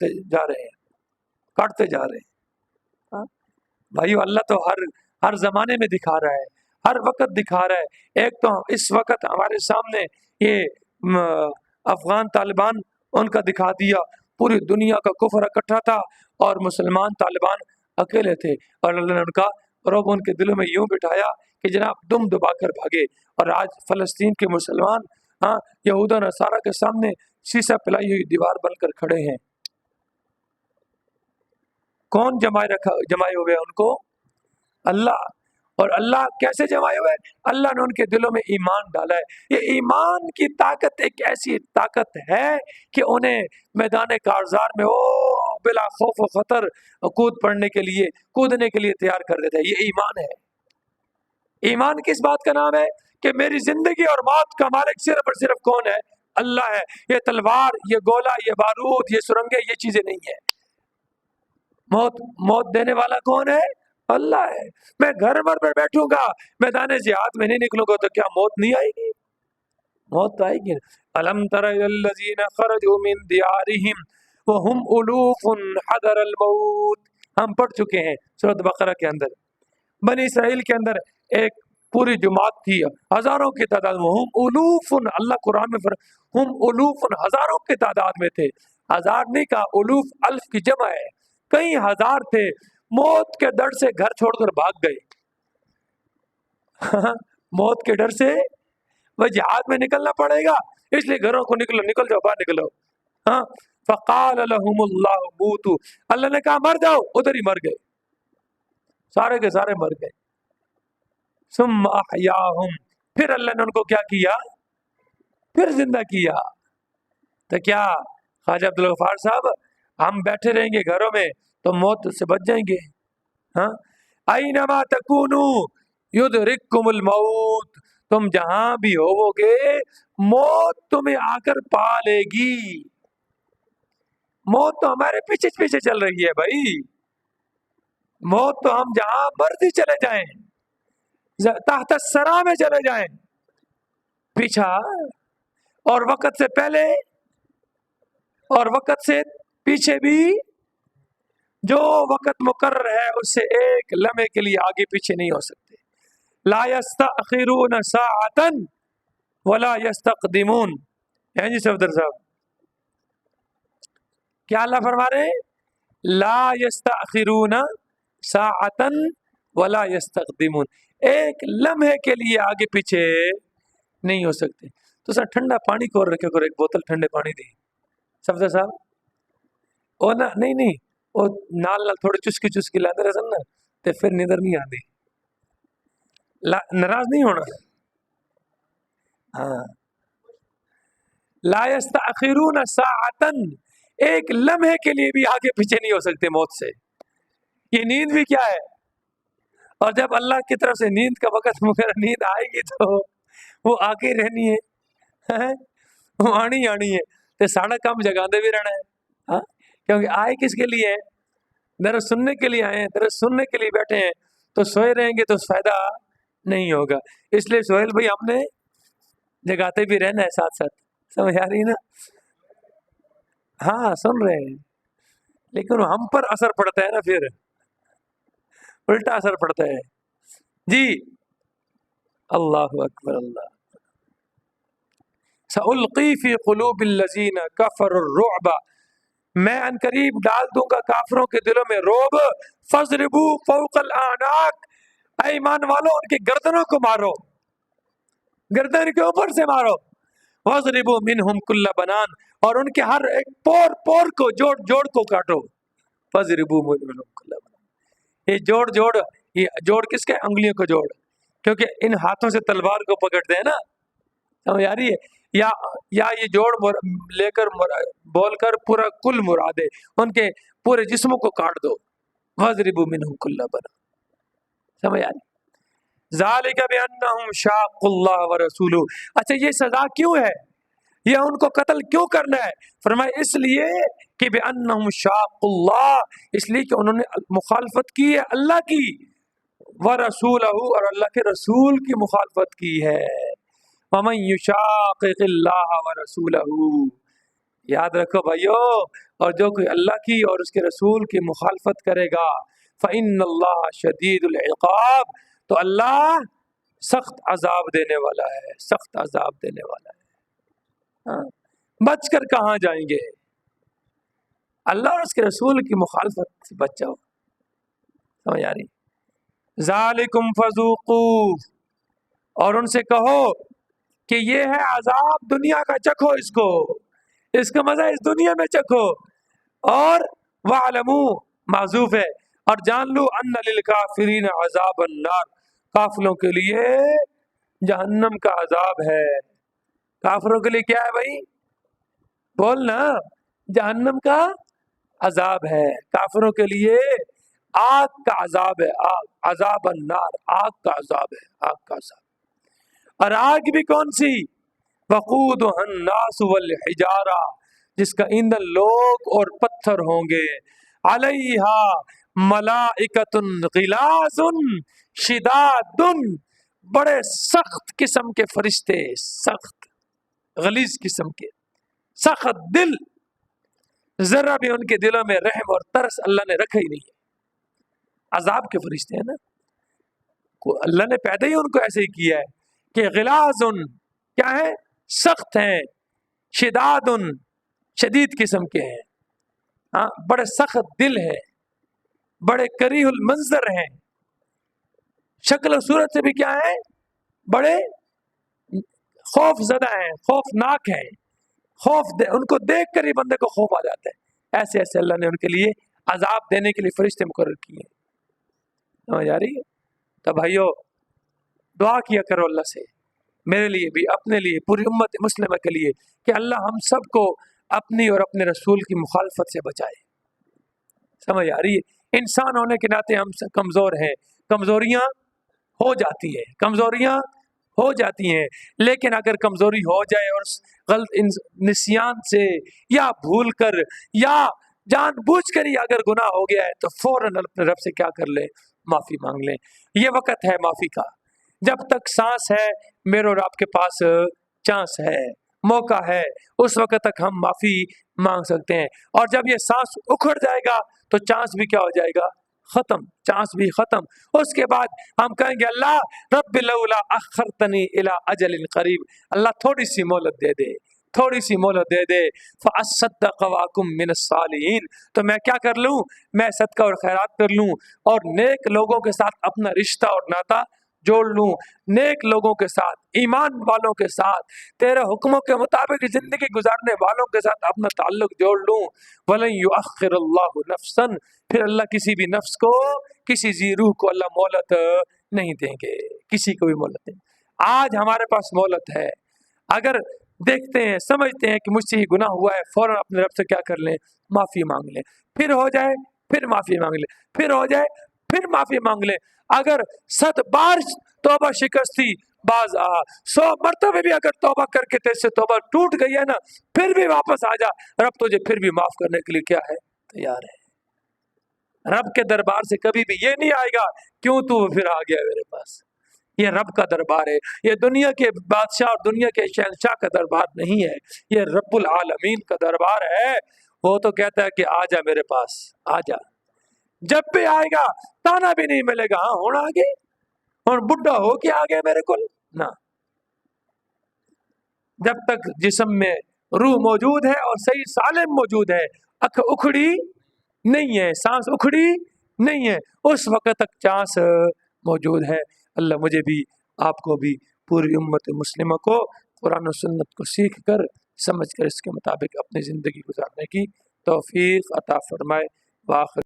کاٹتے جا رہے ہیں، کاٹتے جا رہے ہیں۔ بھائیو اللہ تو ہر زمانے میں دکھا رہا ہے، ہر وقت دکھا رہا ہے۔ ایک تو اس وقت ہمارے سامنے یہ افغان طالبان ان کا دکھا دیا، پوری دنیا کا کفر اکٹھا تھا اور مسلمان طالبان اکیلے تھے، اور اللہ نے ان کا رعب ان کے دلوں میں یوں بٹھایا کہ جناب دم دبا کر بھاگے۔ اور آج فلسطین کے مسلمان یہود و نصارہ کے سامنے شیشہ پلائی ہوئی دیوار بن کر کھڑے ہیں۔ کون جمائے ہوئے ان کو؟ اللہ۔ اور اللہ کیسے جمائے ہوئے؟ اللہ نے ان کے دلوں میں ایمان ڈالا ہے۔ یہ ایمان کی طاقت ایک ایسی طاقت ہے کہ انہیں میدان کارزار میں بلا خوف و خطر کودنے کے لیے تیار کر دیتا ہے۔ یہ ایمان ہے۔ ایمان کس بات کا نام ہے؟ کہ میری زندگی اور موت کا مالک صرف اور صرف کون ہے؟ اللہ ہے۔ یہ تلوار، یہ گولا، یہ بارود، یہ سرنگیں، یہ چیزیں نہیں ہیں۔ موت دینے والا کون ہے؟ اللہ ہے۔ میں گھر پر بیٹھوں گا، میدان جہاد میں نہیں نکلوں گا تو کیا موت نہیں آئے گی؟ موت تو آئے گی۔ الم تر الی الذین خرجوا من دیارہم وهم الوف حذر الموت، ہم پڑھ چکے ہیں سورۃ بقرہ کے اندر۔ بنی اسرائیل کے اندر ایک پوری جماعت تھی، ہزاروں کی تعداد میں، ہم الوف، اللہ قرآن میں ہم الوف، ہزاروں کی تعداد میں تھے۔ ہزار نہیں کہا، الوف الف کی جمع ہے، کئی ہزار تھے۔ موت کے ڈر سے گھر چھوڑ کر بھاگ گئے۔ موت کے ڈر سے وہ جہاد میں نکلنا پڑے گا، اس لیے گھروں کو نکل جاؤ، باہر نکلو۔ فقال لهم اللہ موتوا، اللہ نے کہا مر جاؤ، ادھر ہی مر گئے، سارے کے سارے مر گئے۔ ثم احیاہم، پھر اللہ نے ان کو کیا کیا؟ پھر زندہ کیا۔ تو کیا خواجہ عبدالغفار صاحب ہم بیٹھے رہیں گے گھروں میں تو موت سے بچ جائیں گے؟ اینما تکونوا یدرککم الموت، تم جہاں بھی ہوو گے موت تمہیں آ کر پا لے گی۔ موت تو ہمارے پیچھے پیچھے چل رہی ہے بھائی۔ موت تو ہم جہاں مرضی چلے جائیں، تحت الثری میں چلے جائیں، پیچھا، اور وقت سے پہلے اور وقت سے پیچھے بھی، جو وقت مقرر ہے اس سے ایک لمحے کے لیے آگے پیچھے نہیں ہو سکتے۔ لا یستأخرون ساعتا ولا یستقدمون۔ جی صفدر صاحب کیا اللہ فرما رہے ہیں؟ لا یستأخرون ساعتا ولا یستقدمون، ایک لمحے کے لیے آگے پیچھے نہیں ہو سکتے۔ تو سر ٹھنڈا پانی کو رکھے کرو، ایک بوتل ٹھنڈے پانی دی صفدر صاحب، او نا نہیں وہ نال تھوڑی چسکی لاندے رہے نا تے پھر نیندر نہیں آتی۔ ناراض نہیں ہونا۔ ہاں، لا یستأخرون ساعتا، ایک لمحے کے لیے بھی آگے پیچھے نہیں ہو سکتے موت سے۔ یہ نیند بھی کیا ہے؟ اور جب اللہ کی طرف سے نیند کا وقت مگر نیند آئے گی تو وہ آگے رہنی ہے، وہ آنی ہے، تو ساڑھا کام جگاندے بھی رہنا ہے۔ کیونکہ آئے کس کے لیے ہیں؟ درس سننے کے لیے آئے ہیں، درس سننے کے لیے بیٹھے ہیں، تو سوئے رہیں گے تو فائدہ نہیں ہوگا۔ اس لیے سہیل بھائی ہم نے جگاتے بھی رہنا ہے ساتھ ساتھ، سمجھ آ رہی نا؟ ہاں سن رہے ہیں، لیکن ہم پر اثر پڑتا ہے نا، پھر الٹا اثر پڑتا ہے۔ جی اللہ اکبر، اللہ سألقی فی قلوب الذین کفروا الرعب، میں ان قریب ڈال دوں گا کافروں کے دلوں میں رعب۔ فضربوا فوق الاعناق، اے ایمان والو ان کی گردنوں کو مارو، گردن کے اوپر سے مارو۔ وضربوا منہم کل بنان، اور ان کے ہر ایک پور کو جوڑ کو کاٹو۔ فضربوا منہم کل بنان، یہ جوڑ کس کے؟ انگلیوں کو جوڑ، کیونکہ ان ہاتھوں سے تلوار کو پکڑتے ہیں نا، سمجھ آ رہی ہے؟ یا یہ جوڑ لے کر بول کر پورا کل مراد ہے، ان کے پورے جسموں کو کاٹ دو۔ وَاضْرِبُوا مِنْهُمْ كُلَّ بَنَانٍ، سمجھ آ رہی؟ ذَلِكَ بِأَنَّهُمْ شَاقُّوا اللَّهَ وَرَسُولَهُ، اچھا یہ سزا کیوں ہے؟ یہ ان کو قتل کیوں کرنا ہے؟ فرمایا اس لیے کہ بِأَنَّهُمْ شَاقُّوا اللَّهَ، اس لیے کہ انہوں نے مخالفت کی ہے اللہ کی، وَرَسُولَهُ، اور اللہ کے رسول کی مخالفت کی ہے۔ وَمَن يُشَاقِقِ اللَّهَ وَرَسُولَهُ، یاد رکھو بھائیو، اور جو کوئی اللہ کی اور اس کے رسول کی مخالفت کرے گا فإن اللہ شدید العقاب، تو اللہ سخت عذاب دینے والا ہے، سخت عذاب دینے والا ہے۔ ہاں، بچ کر کہاں جائیں گے؟ اللہ اور اس کے رسول کی مخالفت سے بچ جاؤ، سمجھ آ رہی؟ ذالکم فذوقوا، اور ان سے کہو کہ یہ ہے عذاب دنیا کا، چکھو اس کو، اس کا مزہ اس دنیا میں چکھو، اور وَاعْلَمُوا معذوف ہے، اور جان لو ان للکافرین عذاب النار، کافروں کے لیے جہنم کا عذاب ہے۔ کافروں کے لیے کیا ہے بھائی؟ بولنا، جہنم کا عذاب ہے، کافروں کے لیے آگ کا عذاب ہے، آگ، عذاب النار، آگ کا عذاب ہے، آگ کا عذاب۔ اور آگ بھی کون سی؟ وقودها الناس والحجارہ، جس کا ایندھن لوگ اور پتھر ہوں گے، علیہا ملائکۃ غلاظ شداد، بڑے سخت قسم کے فرشتے، سخت غلیظ قسم کے، سخت دل، ذرا بھی ان کے دلوں میں رحم اور ترس اللہ نے رکھا ہی نہیں ہے۔ عذاب کے فرشتے ہیں نا، اللہ نے پیدا ہی ان کو ایسے ہی کیا ہے کہ غلاظ کیا ہے؟ سخت ہیں، شداد شدید قسم کے ہیں، ہاں، بڑے سخت دل ہیں، بڑے کریہ المنظر ہیں، شکل و صورت سے بھی کیا ہے؟ بڑے خوف زدہ ہیں، خوفناک ہیں، ان کو دیکھ کر ہی بندے کو خوف آ جاتا ہے۔ ایسے ایسے اللہ نے ان کے لیے عذاب دینے کے لیے فرشتے مقرر کیے، سمجھ آ رہی ہے؟ تو بھائیو دعا کیا کرو اللہ سے، میرے لیے بھی، اپنے لیے، پوری امت مسلمہ کے لیے، کہ اللہ ہم سب کو اپنی اور اپنے رسول کی مخالفت سے بچائے۔ سمجھ آ رہی ہے؟ انسان ہونے کے ناطے ہم کمزور ہیں، کمزوریاں ہو جاتی ہیں، کمزوریاں ہو جاتی ہیں، لیکن اگر کمزوری ہو جائے اور غلط نسیان سے یا بھول کر یا جان بوجھ کر ہی اگر گناہ ہو گیا ہے تو فوراً اپنے رب سے کیا کر لیں؟ معافی مانگ لیں۔ یہ وقت ہے معافی کا، جب تک سانس ہے میرے اور آپ کے پاس چانس ہے، موقع ہے، اس وقت تک ہم معافی مانگ سکتے ہیں، اور جب یہ سانس اکھڑ جائے گا تو چانس بھی کیا ہو جائے گا؟ ختم، چانس بھی ختم۔ اس کے بعد ہم کہیں گے اللہ رب لولا اخرتنی الی اجل قریب، اللہ تھوڑی سی مہلت دے دے، تھوڑی سی مہلت دے دے، فاصدق واکم من الصالحین، تو میں کیا کر لوں؟ میں صدقہ اور خیرات کر لوں، اور نیک لوگوں کے ساتھ اپنا رشتہ اور ناتا جوڑ لوں، نیک لوگوں کے ساتھ، ایمان والوں کے ساتھ، تیرے حکموں کے مطابق زندگی گزارنے والوں کے ساتھ اپنا تعلق جوڑ لوں۔ وَلَن يُؤَخِّرَ اللَّهُ نَفْسًا، پھر اللہ کسی بھی نفس کو، کسی ذی روح کو اللہ مہلت نہیں دیں گے، کسی کو بھی مہلت نہیں۔ آج ہمارے پاس مہلت ہے، اگر دیکھتے ہیں، سمجھتے ہیں کہ مجھ سے ہی گناہ ہوا ہے، فوراً اپنے رب سے کیا کر لیں؟ معافی مانگ لیں، پھر ہو جائے پھر معافی مانگ لیں، پھر ہو جائے پھر معافی مانگ لیں۔ اگر 100 بار توبہ شکستی باز 100 مرتبہ بھی اگر توبہ کر کے تیرے سے توبہ ٹوٹ گئی ہے نا، پھر بھی واپس آ جا، رب تجھے پھر بھی معاف کرنے کے لیے کیا ہے؟ تیار ہے۔ رب کے دربار سے کبھی بھی یہ نہیں آئے گا کیوں تو پھر آ گیا میرے پاس۔ یہ رب کا دربار ہے، یہ دنیا کے بادشاہ اور دنیا کے شہنشاہ کا دربار نہیں ہے، یہ رب العالمین کا دربار ہے۔ وہ تو کہتا ہے کہ آ جا میرے پاس، آ جا، جب بھی آئے گا تانا بھی نہیں ملے گا، ہاں ہونا آگے اور بڈھا ہو کے آ گیا میرے کو نہ۔ جب تک جسم میں روح موجود ہے اور صحیح سالم موجود ہے، اکھ اکھڑی نہیں ہے، سانس اکھڑی نہیں ہے، اس وقت تک چانس موجود ہے۔ اللہ مجھے بھی، آپ کو بھی، پوری امت مسلمہ کو قرآن و سنت کو سیکھ کر، سمجھ کر اس کے مطابق اپنی زندگی گزارنے کی توفیق عطا فرمائے۔ وآخر